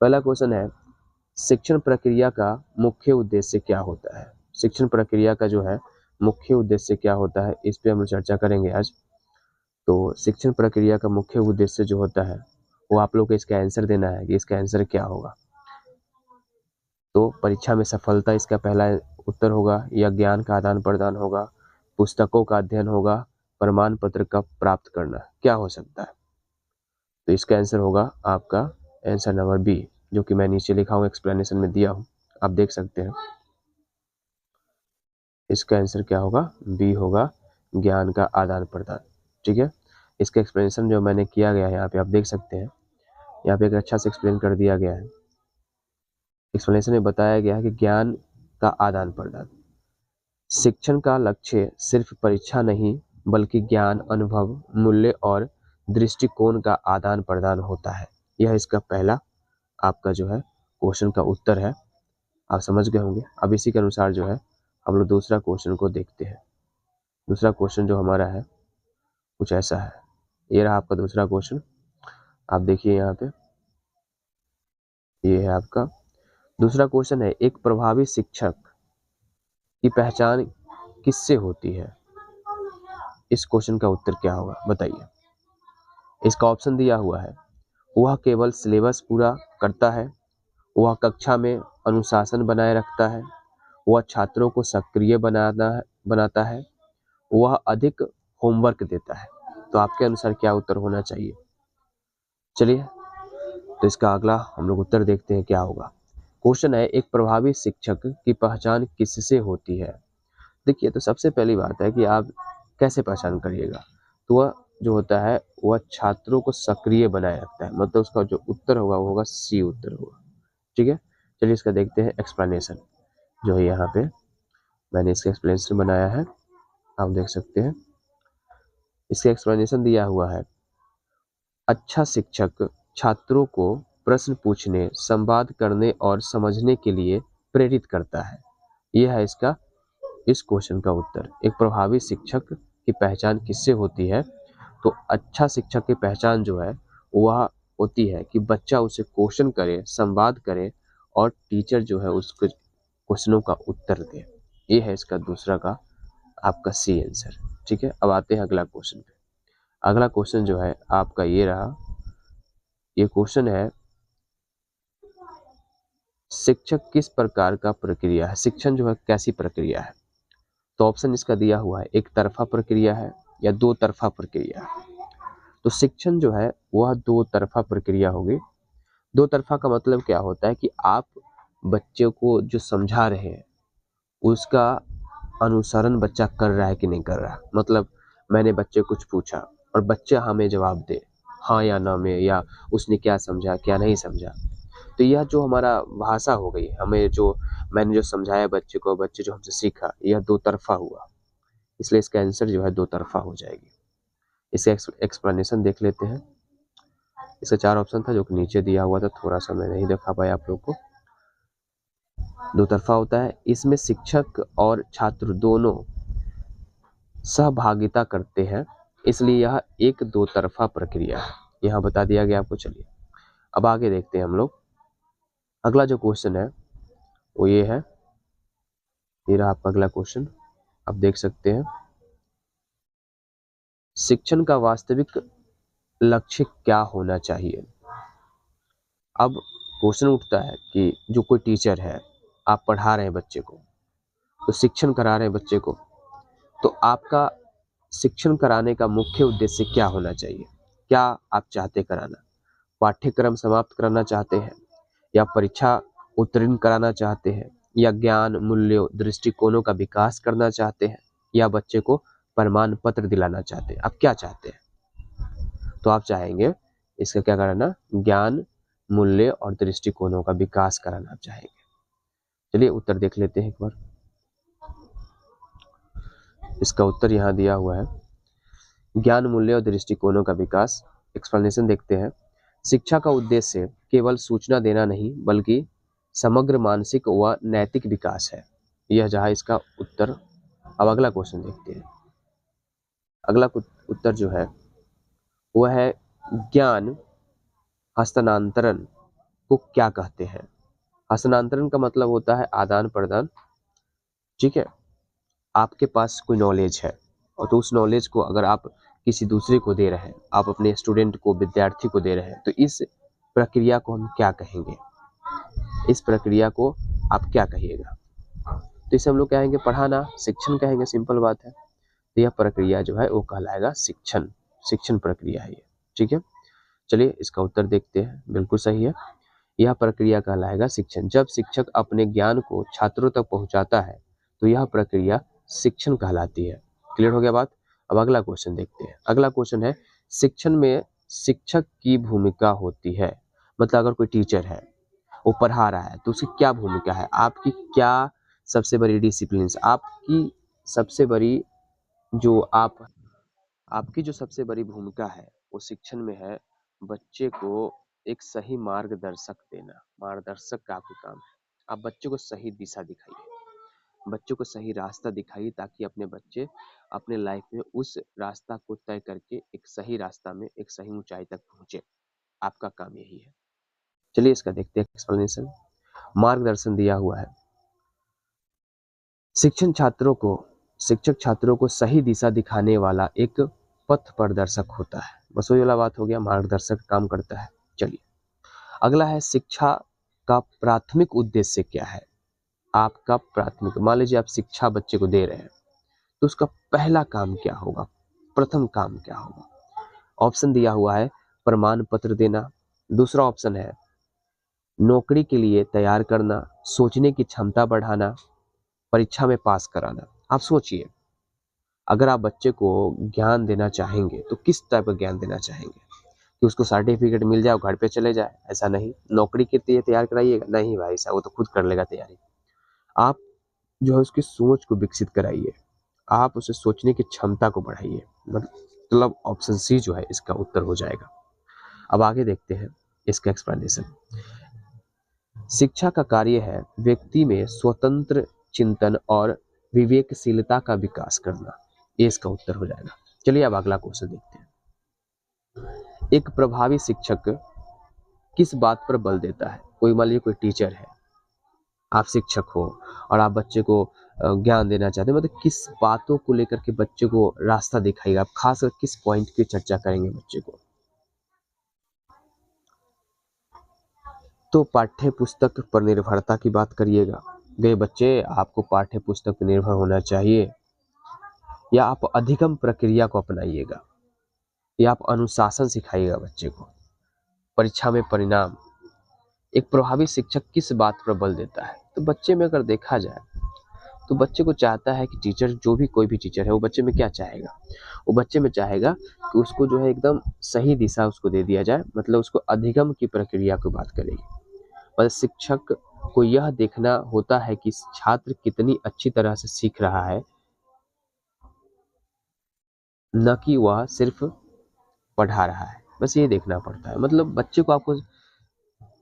पहला क्वेश्चन है, शिक्षण प्रक्रिया का मुख्य उद्देश्य क्या होता है। शिक्षण प्रक्रिया का जो है मुख्य उद्देश्य क्या होता है, इस पे हम चर्चा करेंगे आज। तो शिक्षण प्रक्रिया का मुख्य उद्देश्य जो होता है वो आप लोग को इसका आंसर देना है कि इसका आंसर क्या होगा। तो परीक्षा में सफलता इसका पहला उत्तर होगा, या ज्ञान का आदान प्रदान होगा, पुस्तकों का अध्ययन होगा, प्रमाण पत्र का प्राप्त करना, क्या हो सकता है। तो इसका आंसर होगा आपका आंसर नंबर बी, जो कि मैं नीचे लिखा हूँ, एक्सप्लेनेशन में दिया हूँ, आप देख सकते हैं। इसका आंसर क्या होगा, बी होगा, ज्ञान का आदान प्रदान। ठीक है, इसका एक्सप्लेनेशन जो मैंने किया गया है यहाँ पे आप देख सकते हैं, यहाँ पे एक अच्छा से एक्सप्लेन कर दिया गया है। एक्सप्लेनेशन में बताया गया है कि ज्ञान का आदान प्रदान, शिक्षण का लक्ष्य सिर्फ परीक्षा नहीं बल्कि ज्ञान, अनुभव, मूल्य और दृष्टिकोण का आदान प्रदान होता है। यह इसका पहला आपका जो है क्वेश्चन का उत्तर है, आप समझ गए होंगे। अब इसी के अनुसार जो है हम लोग दूसरा क्वेश्चन को देखते हैं। दूसरा क्वेश्चन जो हमारा है कुछ ऐसा है, ये रहा आपका दूसरा क्वेश्चन, आप देखिए यहाँ पे, ये है आपका दूसरा क्वेश्चन है, एक प्रभावी शिक्षक की पहचान किससे होती है। इस क्वेश्चन का उत्तर क्या होगा बताइए। इसका ऑप्शन दिया हुआ है, वह केवल सिलेबस पूरा करता है, वह कक्षा में अनुशासन बनाए रखता है, वह छात्रों को सक्रिय बनाता है, वह अधिक होमवर्क देता है। तो आपके अनुसार क्या उत्तर होना चाहिए। चलिए तो इसका अगला हम लोग उत्तर देखते हैं क्या होगा। क्वेश्चन है, एक प्रभावी शिक्षक की पहचान किससे होती है। देखिए, तो सबसे पहली बात है कि आप कैसे पहचान करिएगा, तो वह जो होता है वह छात्रों को सक्रिय बनाए रखता है, मतलब उसका जो उत्तर होगा वो होगा सी उत्तर होगा। ठीक है, चलिए इसका देखते हैं एक्सप्लेनेशन, जो है यहाँ पे मैंने इसका एक्सप्लेनेशन बनाया है, आप देख सकते हैं। इसका एक्सप्लेनेशन दिया हुआ है, अच्छा शिक्षक छात्रों को प्रश्न पूछने, संवाद करने और समझने के लिए प्रेरित करता है। यह है इसका इस क्वेश्चन का उत्तर। एक प्रभावी शिक्षक की पहचान किससे होती है, तो अच्छा शिक्षक की पहचान जो है वह होती है कि बच्चा उसे क्वेश्चन करे, संवाद करे और टीचर जो है उसके क्वेश्चनों का उत्तर दे। ये है इसका दूसरा का आपका सी आंसर। ठीक है, अब आते हैं अगला क्वेश्चन पे। अगला क्वेश्चन जो है आपका ये रहा, ये क्वेश्चन है, शिक्षक किस प्रकार का प्रक्रिया है। शिक्षण जो है कैसी प्रक्रिया है। तो ऑप्शन इसका दिया हुआ है, एक तरफा प्रक्रिया है या दो तरफा प्रक्रिया है। तो शिक्षण जो है वह दो तरफा प्रक्रिया होगी। दो तरफा का मतलब क्या होता है कि आप बच्चे को जो समझा रहे हैं उसका अनुसरण बच्चा कर रहा है कि नहीं कर रहा। मतलब मैंने बच्चे कुछ पूछा और बच्चा हमें जवाब दे हाँ या ना में, या उसने क्या समझा क्या नहीं समझा। तो यह जो हमारा भाषा हो गई, हमें जो मैंने जो समझाया बच्चे को, बच्चे जो हमसे सीखा, यह दो तरफा हुआ, इसलिए इसका आंसर जो है दो तरफा हो जाएगी। इसका एक्सप्लेनेशन देख लेते हैं। इसका चार ऑप्शन था जो कि नीचे दिया हुआ था, थोड़ा सा मैं नहीं दिखा पाया आप लोग को। दो तरफा होता है, इसमें शिक्षक और छात्र दोनों सहभागिता करते हैं, इसलिए यह एक दो तरफा प्रक्रिया है, यहाँ बता दिया गया आपको। चलिए अब आगे देखते हैं हम लोग। अगला जो क्वेश्चन है वो ये है, ये रहा आपका अगला क्वेश्चन, आप देख सकते हैं। शिक्षण का वास्तविक लक्ष्य क्या होना चाहिए। अब क्वेश्चन उठता है कि जो कोई टीचर है, आप पढ़ा रहे हैं बच्चे को, तो शिक्षण करा रहे हैं बच्चे को, तो आपका शिक्षण कराने का मुख्य उद्देश्य क्या होना चाहिए। क्या आप चाहते कराना, पाठ्यक्रम समाप्त कराना चाहते हैं, या परीक्षा उत्तीर्ण कराना चाहते हैं, या ज्ञान, मूल्यों, दृष्टिकोणों का विकास करना चाहते हैं, या बच्चे को प्रमाण पत्र दिलाना चाहते हैं। आप क्या चाहते हैं। तो आप चाहेंगे इसका क्या कराना, ज्ञान, मूल्य और दृष्टिकोणों का विकास कराना आप चाहेंगे। चलिए उत्तर देख लेते हैं एक बार। इसका उत्तर यहाँ दिया हुआ है, ज्ञान, मूल्य और दृष्टिकोणों का विकास। एक्सप्लेनेशन देखते हैं, शिक्षा का उद्देश्य केवल सूचना देना नहीं बल्कि समग्र मानसिक व नैतिक विकास है। यह जहाँ इसका उत्तर। अब अगला क्वेश्चन देखते हैं। अगला उत्तर जो है वह है, ज्ञान हस्तांतरण को क्या कहते हैं? हस्तांतरण का मतलब होता है आदान प्रदान, ठीक है। आपके पास कोई नॉलेज है और तो उस नॉलेज को अगर आप किसी दूसरे को दे रहे हैं, आप अपने स्टूडेंट को, विद्यार्थी को दे रहे हैं, तो इस प्रक्रिया को हम क्या कहेंगे? इस प्रक्रिया को आप क्या कहिएगा? तो इसे हम लोग कहेंगे पढ़ाना, शिक्षण कहेंगे, सिंपल बात है। तो यह प्रक्रिया जो है वो कहलाएगा शिक्षण, शिक्षण प्रक्रिया है ये, ठीक है। चलिए इसका उत्तर देखते हैं, बिल्कुल सही है। यह प्रक्रिया कहलाएगा शिक्षण। जब शिक्षक अपने ज्ञान को छात्रों तक पहुंचाता है तो यह प्रक्रिया शिक्षण कहलाती है। क्लियर हो गया बात? अब अगला क्वेश्चन देखते हैं। अगला क्वेश्चन है, शिक्षण में शिक्षक की भूमिका होती है। मतलब अगर कोई टीचर है, वो पढ़ा रहा है, तो उसकी क्या भूमिका है? आपकी क्या सबसे बड़ी डिसिप्लिन, आपकी सबसे बड़ी जो आपकी जो सबसे बड़ी भूमिका है वो शिक्षण में है बच्चे को एक सही मार्गदर्शक देना। मार्गदर्शक का आपका काम है। आप बच्चे को सही दिशा दिखाइए, बच्चों को सही रास्ता दिखाइए, ताकि अपने बच्चे अपने लाइफ में उस रास्ता को तय करके एक सही रास्ता में एक सही ऊंचाई तक पहुंचे। आपका काम यही है। चलिए इसका देखते हैं एक्सप्लेनेशन। मार्गदर्शन दिया हुआ है, शिक्षक छात्रों को सही दिशा दिखाने वाला एक पथ प्रदर्शक होता है। बस वही वाला बात हो गया, मार्गदर्शक काम करता है। चलिए अगला है, शिक्षा का प्राथमिक उद्देश्य क्या है? आपका प्राथमिक, मान लीजिए आप शिक्षा बच्चे को दे रहे हैं, तो उसका पहला काम क्या होगा? प्रथम काम क्या होगा? ऑप्शन दिया हुआ है, प्रमाण पत्र देना। दूसरा ऑप्शन है नौकरी के लिए तैयार करना, सोचने की क्षमता बढ़ाना, परीक्षा में पास कराना। आप सोचिए, अगर आप बच्चे को ज्ञान देना चाहेंगे तो किस टाइप का ज्ञान देना चाहेंगे? कि उसको सर्टिफिकेट मिल जाए, घर पे चले जाए? ऐसा नहीं। नौकरी के लिए तैयार कराइएगा? नहीं भाई साहब, वो तो खुद कर लेगा तैयारी। आप जो है उसकी सोच को विकसित कराइए, आप उसे सोचने की क्षमता को बढ़ाइए। मतलब ऑप्शन सी जो है इसका उत्तर हो जाएगा। अब आगे देखते हैं इसका एक्सप्लेनेशन। शिक्षा का कार्य है व्यक्ति में स्वतंत्र चिंतन और विवेकशीलता का विकास करना। ये इसका उत्तर हो जाएगा। चलिए अब अगला क्वेश्चन देखते हैं। एक प्रभावी शिक्षक किस बात पर बल देता है? कोई मान लीजिए कोई टीचर है, आप शिक्षक हो और आप बच्चे को ज्ञान देना चाहते हैं, मतलब किस बातों को लेकर के बच्चे को रास्ता दिखाइएगा? आप खासकर किस पॉइंट की चर्चा करेंगे बच्चे को? तो पाठ्य पुस्तक पर निर्भरता की बात करिएगा। गए बच्चे, आपको पाठ्य पुस्तक पर निर्भर होना चाहिए, या आप अधिगम प्रक्रिया को अपनाइएगा, या आप अनुशासन सिखाइएगा बच्चे को, परीक्षा में परिणाम। एक प्रभावी शिक्षक किस बात पर बल देता है? तो बच्चे में अगर देखा जाए तो बच्चे को चाहता है कि टीचर, जो भी कोई भी टीचर है, वो बच्चे में क्या चाहेगा? वो बच्चे में चाहेगा कि उसको जो है एकदम सही दिशा उसको दे दिया जाए। मतलब उसको अधिगम की प्रक्रिया की बात करेगी। मतलब शिक्षक को यह देखना होता है कि छात्र कितनी अच्छी तरह से सीख रहा है, न कि वह सिर्फ पढ़ा रहा है। बस ये देखना पड़ता है। मतलब बच्चे को आपको,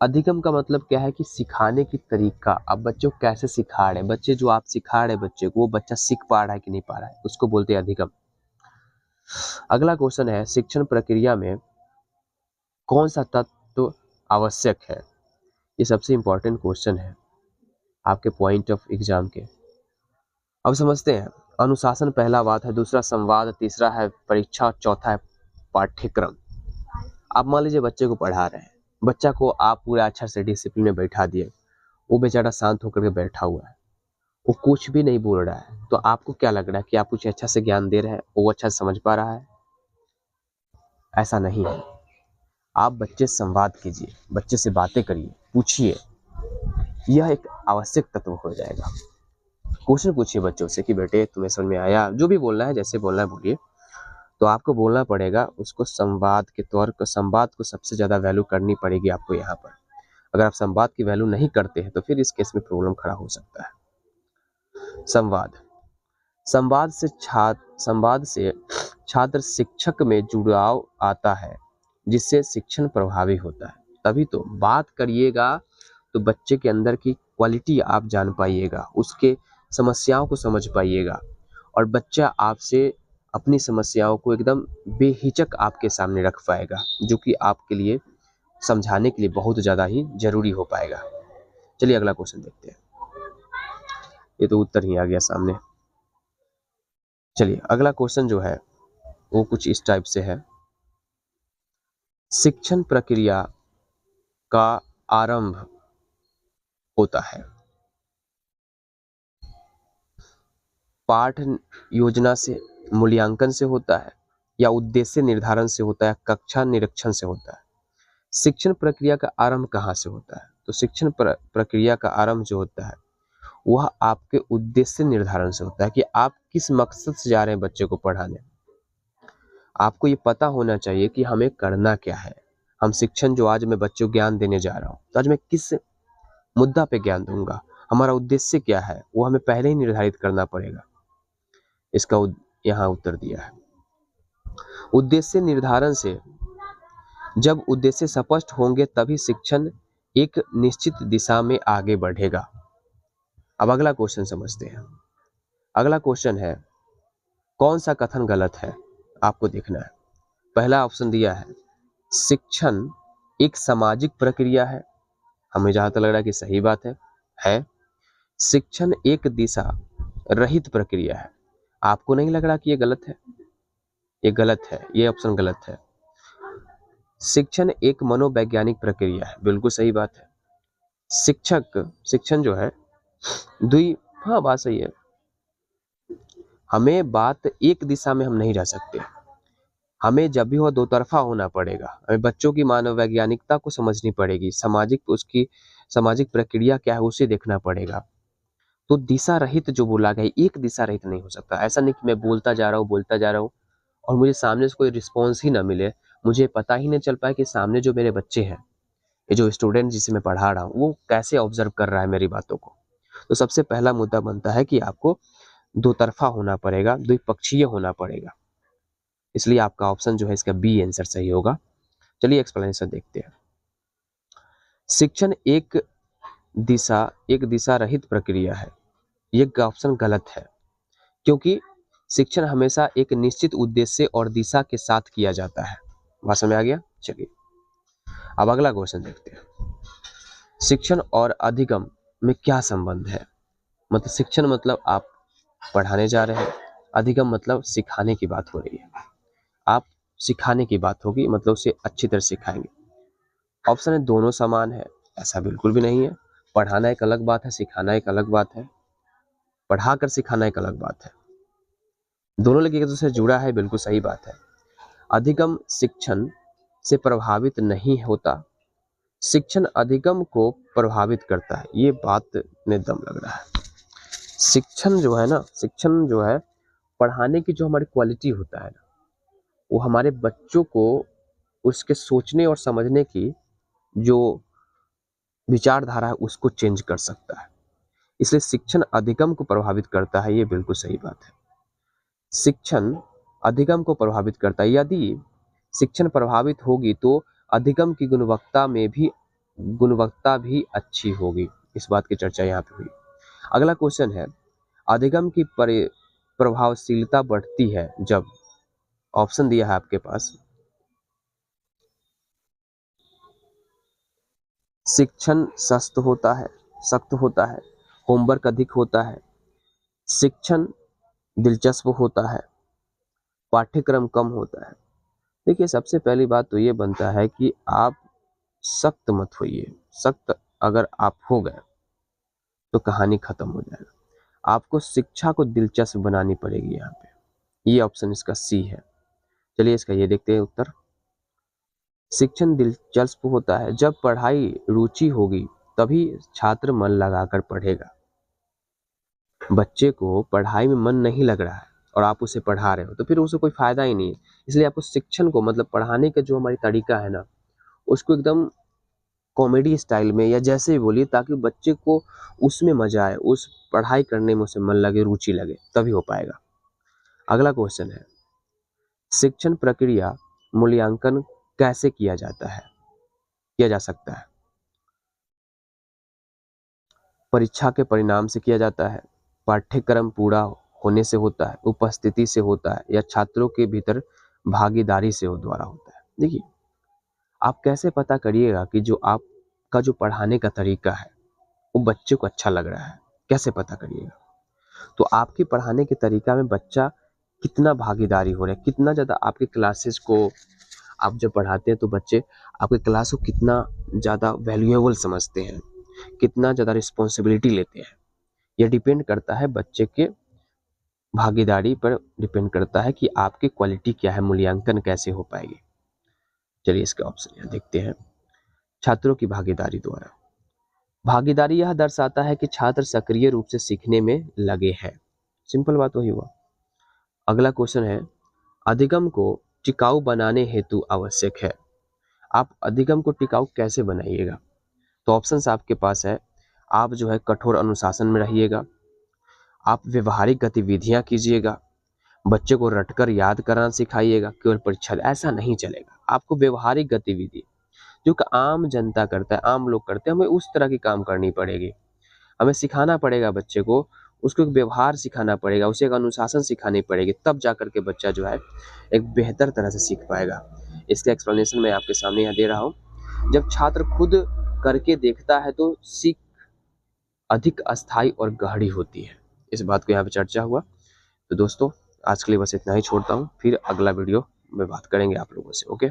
अधिगम का मतलब क्या है कि सिखाने की तरीका, आप बच्चों को कैसे सिखा रहे हैं, बच्चे जो आप सिखा रहे हैं बच्चे को, वो बच्चा सीख पा रहा है कि नहीं पा रहा है, उसको बोलते हैं अधिगम। अगला क्वेश्चन है, शिक्षण प्रक्रिया में कौन सा तत्व आवश्यक है? ये सबसे इंपॉर्टेंट क्वेश्चन है आपके पॉइंट ऑफ एग्जाम के। अब समझते हैं। अनुशासन पहला बात है, दूसरा संवाद, तीसरा है परीक्षा, चौथा है पाठ्यक्रम। आप मान लीजिए बच्चे को पढ़ा रहे हैं, बच्चा को आप पूरा अच्छा से डिसिप्लिन में बैठा दिए, वो बेचारा शांत होकर के बैठा हुआ है, वो कुछ भी नहीं बोल रहा है, तो आपको क्या लग रहा है कि आप कुछ अच्छा से ज्ञान दे रहे हैं, वो अच्छा से समझ पा रहा है? ऐसा नहीं है। आप बच्चे से संवाद कीजिए, बच्चे से बातें करिए, पूछिए, यह एक आवश्यक तत्व हो जाएगा। क्वेश्चन पूछिए बच्चों से कि बेटे तुम्हें समझ में आया? जो भी बोलना है, जैसे बोलना है बोलिए। तो आपको बोलना पड़ेगा उसको संवाद के तौर पर। संवाद को सबसे ज्यादा वैल्यू करनी पड़ेगी आपको यहाँ पर। अगर आप संवाद की वैल्यू नहीं करते हैं तो फिर इस केस में प्रॉब्लम खड़ा हो सकता है। संवाद से छात्र शिक्षक में जुड़ाव आता है, जिससे शिक्षण प्रभावी होता है। तभी तो बात करिएगा तो बच्चे के अंदर की क्वालिटी आप जान पाइएगा, उसके समस्याओं को समझ पाइएगा, और बच्चा आपसे अपनी समस्याओं को एकदम बेहिचक आपके सामने रख पाएगा, जो कि आपके लिए समझाने के लिए बहुत ज़्यादा ही जरूरी हो पाएगा। चलिए अगला क्वेश्चन देखते हैं। ये तो उत्तर ही आ गया सामने। चलिए अगला क्वेश्चन जो है वो कुछ इस टाइप से है। शिक्षण प्रक्रिया का आरंभ होता है पाठ योजना से, मूल्यांकन से होता है, या उद्देश्य निर्धारण से होता है, कक्षा निरीक्षण से होता है। शिक्षण प्रक्रिया का आरंभ कहाँ से होता है? तो शिक्षण प्रक्रिया का आरंभ जो होता है वह आपके उद्देश्य निर्धारण से होता है कि आप किस मकसद से जा रहे हैं बच्चे को पढ़ाने। आपको ये पता होना चाहिए कि हमें करना क्या है। हम शिक्षण जो आज मैं बच्चों को ज्ञान देने जा रहा हूँ तो आज मैं किस मुद्दा पे ज्ञान दूंगा, हमारा उद्देश्य क्या है, वो हमें पहले ही निर्धारित करना पड़ेगा। इसका यहाँ उत्तर दिया है। उद्देश्य निर्धारण से, जब उद्देश्य स्पष्ट होंगे तभी शिक्षण एक निश्चित दिशा में आगे बढ़ेगा। अब अगला क्वेश्चन समझते हैं। अगला क्वेश्चन है कौन सा कथन गलत है, आपको देखना है। पहला ऑप्शन दिया है शिक्षण एक सामाजिक प्रक्रिया है, हमें जहां तक लग रहा है कि सही बात है। शिक्षण एक दिशा रहित प्रक्रिया है, आपको नहीं लग रहा कि ये गलत है? ये गलत है, ये ऑप्शन गलत है। शिक्षण एक मनोवैज्ञानिक प्रक्रिया है, बिल्कुल सही बात है। शिक्षण जो है हाँ बात सही है। हमें बात एक दिशा में हम नहीं रह सकते, हमें जब भी हो दो तरफा होना पड़ेगा। हमें बच्चों की मानववैज्ञानिकता को समझनी पड़ेगी, उसकी सामाजिक प्रक्रिया क्या है उसे देखना पड़ेगा। तो दिशा रहित जो बोला गया, एक दिशा रहित नहीं हो सकता। ऐसा नहीं कि मैं बोलता जा रहा हूँ और मुझे सामने से कोई रिस्पॉन्स ही ना मिले, मुझे पता ही नहीं चल पाए कि सामने जो मेरे बच्चे हैं, ये जो स्टूडेंट जिसे मैं पढ़ा रहा हूँ, वो कैसे ऑब्जर्व कर रहा है मेरी बातों को। तो सबसे पहला मुद्दा बनता है कि आपको दो तरफा होना पड़ेगा, द्विपक्षीय होना पड़ेगा। इसलिए आपका ऑप्शन जो है इसका बी आंसर सही होगा। चलिए एक्सप्लेनेशन देखते हैं। शिक्षण एक दिशा रहित प्रक्रिया है, ये ऑप्शन गलत है, क्योंकि शिक्षण हमेशा एक निश्चित उद्देश्य और दिशा के साथ किया जाता है। बात समझ आ गया? चलिए अब अगला क्वेश्चन देखते हैं। शिक्षण और अधिगम में क्या संबंध है? मतलब शिक्षण मतलब आप पढ़ाने जा रहे हैं, अधिगम मतलब सिखाने की बात हो रही है। आप सिखाने की बात होगी, मतलब उसे अच्छी तरह सिखाएंगे। ऑप्शन है दोनों समान है, ऐसा बिल्कुल भी नहीं है। पढ़ाना एक अलग बात है, सिखाना एक अलग बात है। पढ़ाकर सिखाना एक अलग बात है। दोनों लेके एक दूसरे से जुड़ा है, बिल्कुल सही बात है। अधिगम शिक्षण से प्रभावित नहीं होता, शिक्षण अधिगम को प्रभावित करता है। ये बात में दम लग रहा है। शिक्षण जो है पढ़ाने की जो हमारी क्वालिटी होता है ना, वो हमारे बच्चों को उसके सोचने और समझने की जो विचारधारा है उसको चेंज कर सकता है। इसलिए शिक्षण अधिगम को प्रभावित करता है, ये बिल्कुल सही बात है। शिक्षण अधिगम को प्रभावित करता है। यदि शिक्षण प्रभावित होगी तो अधिगम की गुणवत्ता भी अच्छी होगी। इस बात की चर्चा यहाँ पे हुई। अगला क्वेश्चन है अधिगम की प्रभावशीलता बढ़ती है जब, ऑप्शन दिया है आपके पास, शिक्षण सख्त होता है, होमवर्क अधिक होता है, शिक्षण दिलचस्प होता है, पाठ्यक्रम कम होता है। देखिए सबसे पहली बात तो ये बनता है कि आप सख्त मत होइए। सख्त अगर आप हो गए तो कहानी खत्म हो जाएगा। आपको शिक्षा को दिलचस्प बनानी पड़ेगी यहाँ पे। ये ऑप्शन इसका सी है। चलिए इसका ये देखते हैं उत्तर। शिक्षण दिलचस्प होता है, जब पढ़ाई रुचि होगी तभी छात्र मन लगाकर पढ़ेगा। बच्चे को पढ़ाई में मन नहीं लग रहा है और आप उसे पढ़ा रहे हो तो फिर उसे कोई फायदा ही नहीं है। इसलिए आपको शिक्षण को, मतलब पढ़ाने का जो हमारी तरीका है ना, उसको एकदम कॉमेडी स्टाइल में या जैसे भी बोलिए, ताकि बच्चे को उसमें मजा आए, उस पढ़ाई करने में उसे मन लगे, रुचि लगे, तभी हो पाएगा। अगला क्वेश्चन है शिक्षण प्रक्रिया मूल्यांकन कैसे किया जा सकता है? परीक्षा के परिणाम से किया जाता है, पाठ्यक्रम पूरा होने से होता है, उपस्थिति से होता है, या छात्रों के भीतर भागीदारी से द्वारा होता है। देखिए आप कैसे पता करिएगा कि जो आपका जो पढ़ाने का तरीका है वो बच्चे को अच्छा लग रहा है? कैसे पता करिएगा? तो आपके पढ़ाने के तरीका में बच्चा कितना भागीदारी हो रहा है, कितना ज़्यादा आपके क्लासेस को आप जब पढ़ाते हैं तो बच्चे आपके क्लास को कितना ज़्यादा वैल्यूएबल समझते हैं, कितना ज़्यादा रिस्पॉन्सिबिलिटी लेते हैं। यह डिपेंड करता है बच्चे के भागीदारी पर, डिपेंड करता है कि आपकी क्वालिटी क्या है, मूल्यांकन कैसे हो पाएगी। चलिए इसके ऑप्शन यहाँ देखते हैं। छात्रों की भागीदारी द्वारा। भागीदारी यह दर्शाता है कि छात्र सक्रिय रूप से सीखने में लगे हैं। सिंपल बात वही हुआ। अगला क्वेश्चन है, अधिगम को टिकाऊ बनाने हेतु आवश्यक है। आप अधिगम को टिकाऊ कैसे बनाइएगा? तो ऑप्शंस आपके पास है। आप जो है कठोर अनुशासन में रहिएगा, आप व्यवहारिक गतिविधियां कीजिएगा, बच्चे को रटकर याद कराना सिखाइएगा, केवल परीक्षा ऐसा नहीं चलेगा। आपको व्यवहारिक गतिविधि जो कि आम जनता करता है, आम लोग करते हैं, हमें उस तरह की काम करनी पड़ेगी। हमें सिखाना पड़ेगा बच्चे को, उसको एक व्यवहार सिखाना पड़ेगा, उसे एक अनुशासन सिखानी पड़ेगी, तब जा करके बच्चा जो है एक बेहतर तरह से सीख पाएगा। इसका एक्सप्लेनेशन मैं आपके सामने यहाँ दे रहा हूँ। जब छात्र खुद करके देखता है तो सीख अधिक अस्थायी और गहरी होती है। इस बात को यहाँ पे चर्चा हुआ। तो दोस्तों आज के लिए बस इतना ही छोड़ता हूँ, फिर अगला वीडियो में बात करेंगे आप लोगों से। ओके।